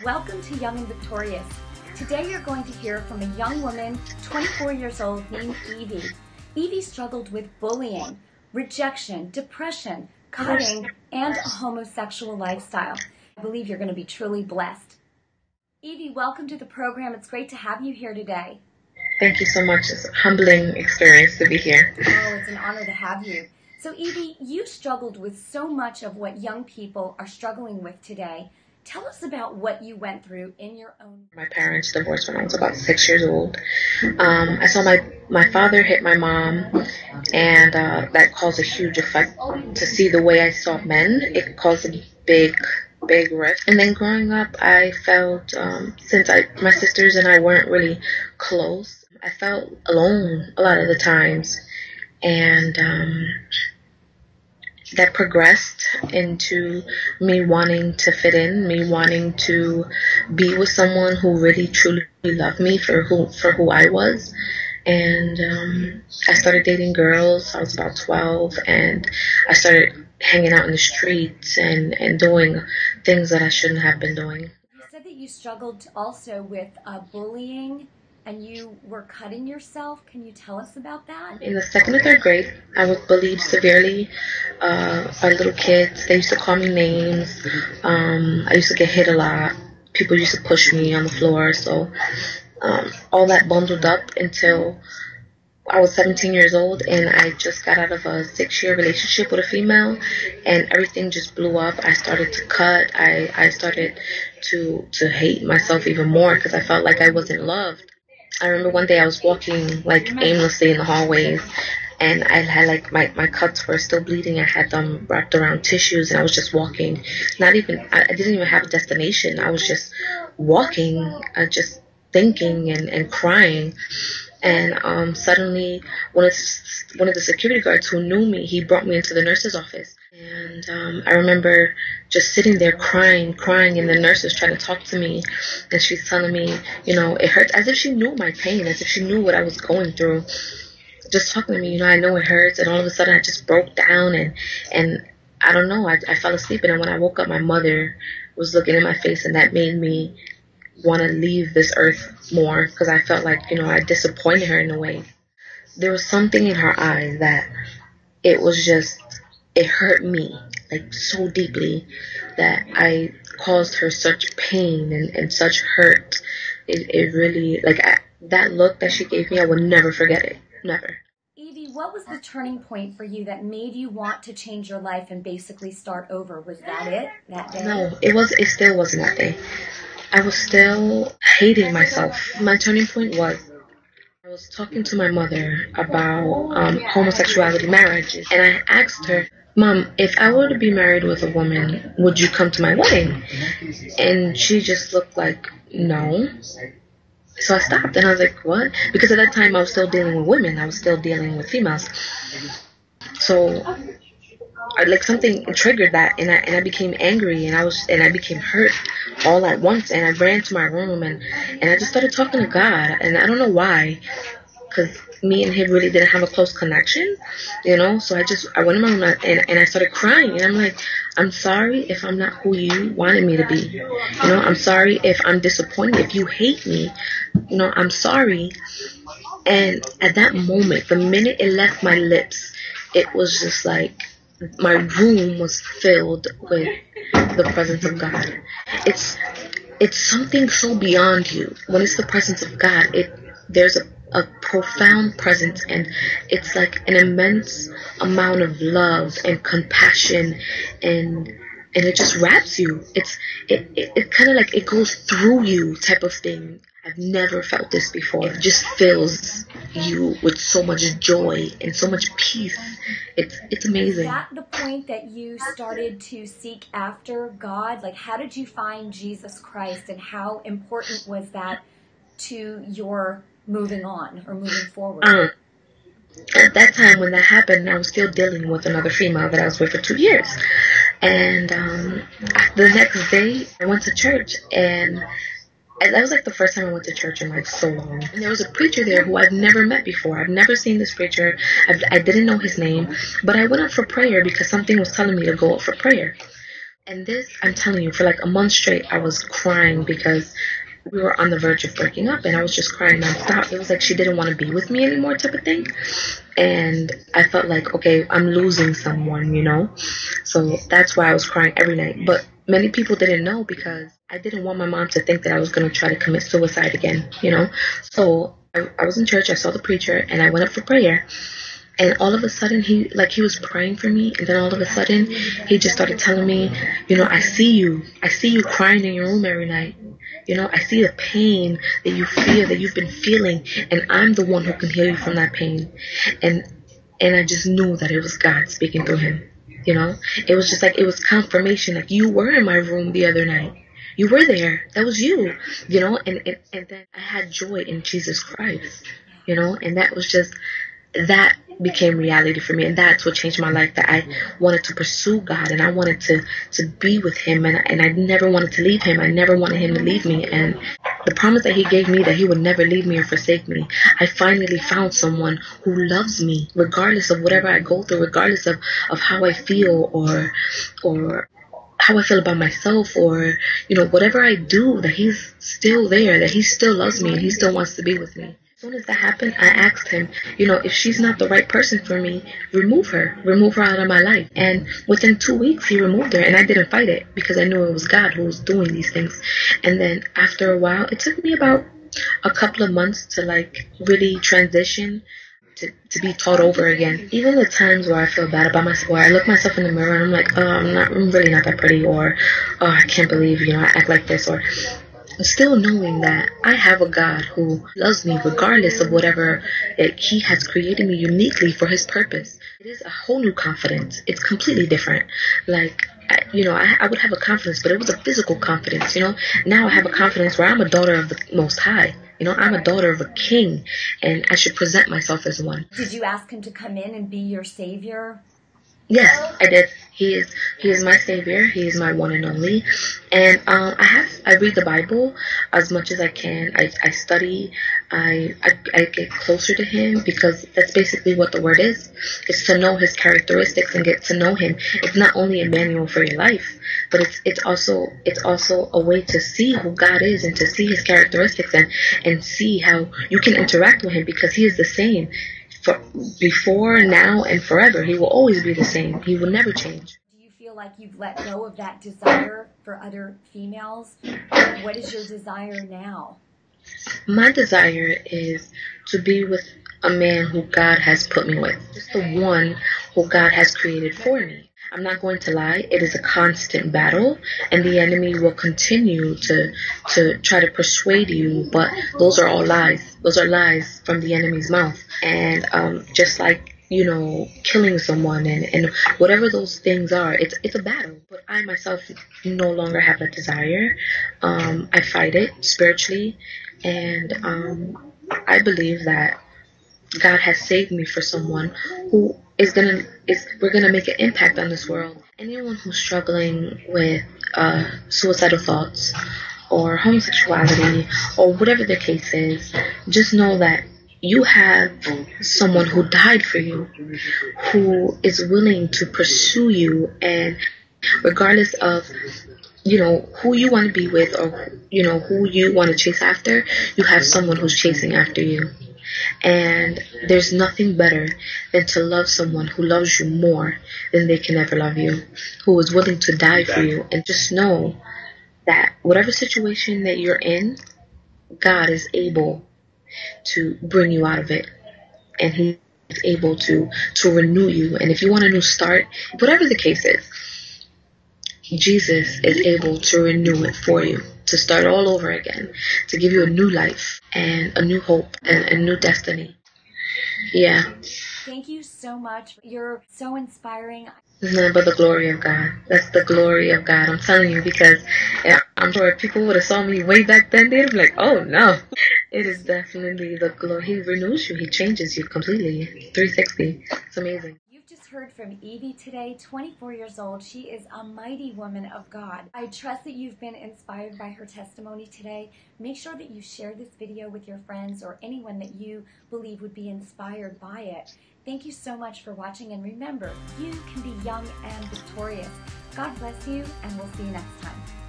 Welcome to Young and Victorious. Today you're going to hear from a young woman, 24 years old, named Evey. Evey struggled with bullying, rejection, depression, cutting, and a homosexual lifestyle. I believe you're going to be truly blessed. Evey, welcome to the program. It's great to have you here today. Thank you so much. It's a humbling experience to be here. Oh, it's an honor to have you. So Evey, you struggled with so much of what young people are struggling with today. Tell us about what you went through in your own... My parents divorced when I was about 6 years old. I saw my father hit my mom, and that caused a huge effect. To see the way I saw men, it caused a big rift. And then growing up, I felt, since my sisters and I weren't really close, I felt alone a lot of the times. And that progressed into me wanting to fit in, me wanting to be with someone who really truly loved me for who I was. And I started dating girls. I was about 12, and I started hanging out in the streets and doing things that I shouldn't have been doing. You said that you struggled also with bullying, and you were cutting yourself. Can you tell us about that? In the 2nd or 3rd grade, I was bullied severely by little kids. They used to call me names. I used to get hit a lot. People used to push me on the floor. So all that bundled up until I was 17 years old, and I just got out of a 6-year relationship with a female, and everything just blew up. I started to cut. I started to hate myself even more because I felt like I wasn't loved. I remember one day I was walking like aimlessly in the hallways, and I had like my cuts were still bleeding. I had them wrapped around tissues, and I was just walking. I didn't even have a destination. I was just walking, just thinking and crying. And suddenly one of the security guards who knew me, he brought me into the nurse's office. And I remember just sitting there crying, and the nurse was trying to talk to me, and she's telling me, it hurts, as if she knew my pain, as if she knew what I was going through. Just talking to me, I know it hurts, and all of a sudden I just broke down, and I don't know, I fell asleep, and then when I woke up, my mother was looking in my face, and that made me want to leave this earth more, because I felt like, I disappointed her in a way. There was something in her eyes that it hurt me, like, so deeply, that I caused her such pain and such hurt. It really, that look that she gave me, I would never forget it. Never. Evey, what was the turning point for you that made you want to change your life and basically start over? Was that it, that day? No, it still wasn't that day. I was still hating myself. My turning point was I was talking to my mother about homosexuality marriages, and I asked her, Mom, if I were to be married with a woman, would you come to my wedding? And she just looked like, no. So I stopped, and I was like, what? Because at that time I was still dealing with women. I was still dealing with females. So something triggered that, and I became angry, and I became hurt all at once, and I ran to my room, and I just started talking to God, and I don't know why, because me and him really didn't have a close connection, so I went in my room, and I started crying, and I'm like, I'm sorry if I'm not who you wanted me to be, I'm sorry if I'm disappointed, if you hate me, I'm sorry. And at that moment, the minute it left my lips, it was just like my room was filled with the presence of God. It's something so beyond you. When it's the presence of God, there's a profound presence, and it's like an immense amount of love and compassion, and it just wraps you. It kind of like it goes through you type of thing. I've never felt this before. It just fills you with so much joy and so much peace. It's amazing. Is that the point that you started to seek after God? Like, how did you find Jesus Christ, and how important was that to your moving on or moving forward? At that time when that happened, I was still dealing with another female that I was with for 2 years. And the next day, I went to church, and that was like the first time I went to church in like so long. And there was a preacher there who I've never met before. I've never seen this preacher. I didn't know his name, but I went up for prayer because something was telling me to go up for prayer. And this, I'm telling you, for like a month straight, I was crying because we were on the verge of breaking up, and I was just crying nonstop. It was like she didn't want to be with me anymore, type of thing. And I felt like, okay, I'm losing someone, you know? So that's why I was crying every night. But many people didn't know because I didn't want my mom to think that I was going to try to commit suicide again, you know? So I was in church, I saw the preacher, and I went up for prayer. And all of a sudden, he was praying for me, and then all of a sudden, he just started telling me, you know, I see you crying in your room every night. You know, I see the pain that you feel, that you've been feeling, and I'm the one who can heal you from that pain. And and I just knew that it was God speaking through him. You know, it was just like it was confirmation. Like, you were in my room the other night. You were there. That was you. You know, and then I had joy in Jesus Christ. You know, and that was just that became reality for me, and that's what changed my life. That I wanted to pursue God, and I wanted to be with him, and I never wanted to leave him. I never wanted him to leave me. And the promise that he gave me, that he would never leave me or forsake me, I finally found someone who loves me regardless of whatever I go through, regardless of how I feel, or how I feel about myself, or, you know, whatever I do, that he's still there, that he still loves me, and he still wants to be with me. As soon as that happened, I asked him, you know, if she's not the right person for me, remove her out of my life. And within 2 weeks, he removed her, and I didn't fight it because I knew it was God who was doing these things. And then after a while, it took me about a couple of months to like really transition, to be taught over again. Even the times where I feel bad about myself, where I look myself in the mirror and I'm like, oh, I'm really not that pretty, or, oh, I can't believe, you know, I act like this, or still knowing that I have a God who loves me regardless of whatever he has created me uniquely for his purpose. It is a whole new confidence. It's completely different. Like, I would have a confidence, but it was a physical confidence, you know. Now I have a confidence where I'm a daughter of the Most High. You know, I'm a daughter of a king, and I should present myself as one. Did you ask him to come in and be your savior? Yes, I did. He is my savior. He is my one and only. And I read the Bible as much as I can. I study. I get closer to him, because that's basically what the word is. It's to know his characteristics and get to know him. It's not only a manual for your life, but it's also a way to see who God is, and to see his characteristics, and see how you can interact with him, because he is the same. For before, now, and forever. He will always be the same. He will never change. Do you feel like you've let go of that desire for other females? What is your desire now? My desire is to be with a man who God has put me with. Just the one who God has created for me. I'm not going to lie, it is a constant battle, and the enemy will continue to try to persuade you, but those are all lies. Those are lies from the enemy's mouth. And just like, you know, killing someone, and whatever those things are, it's a battle. But I myself no longer have that desire. I fight it spiritually, and I believe that God has saved me for someone who we're gonna make an impact on this world. Anyone who's struggling with suicidal thoughts, or homosexuality, or whatever the case is, just know that you have someone who died for you, who is willing to pursue you, and regardless of, you know, who you want to be with, or, you know, who you want to chase after, you have someone who's chasing after you. And there's nothing better than to love someone who loves you more than they can ever love you, who is willing to die for you. And just know that whatever situation that you're in, God is able to bring you out of it. And He is able to renew you. And if you want a new start, whatever the case is, Jesus is able to renew it for you, to start all over again, to give you a new life and a new hope and a new destiny. Yeah. Thank you so much. You're so inspiring. It's nothing but the glory of God. That's the glory of God. I'm telling you, because I'm sure if people would have saw me way back then, they'd be like, oh no. It is definitely the glory. He renews you. He changes you completely. 360. It's amazing. You've just heard from Evey today, 24 years old. She is a mighty woman of God. I trust that you've been inspired by her testimony today. Make sure that you share this video with your friends or anyone that you believe would be inspired by it. Thank you so much for watching, and remember, you can be young and victorious. God bless you, and we'll see you next time.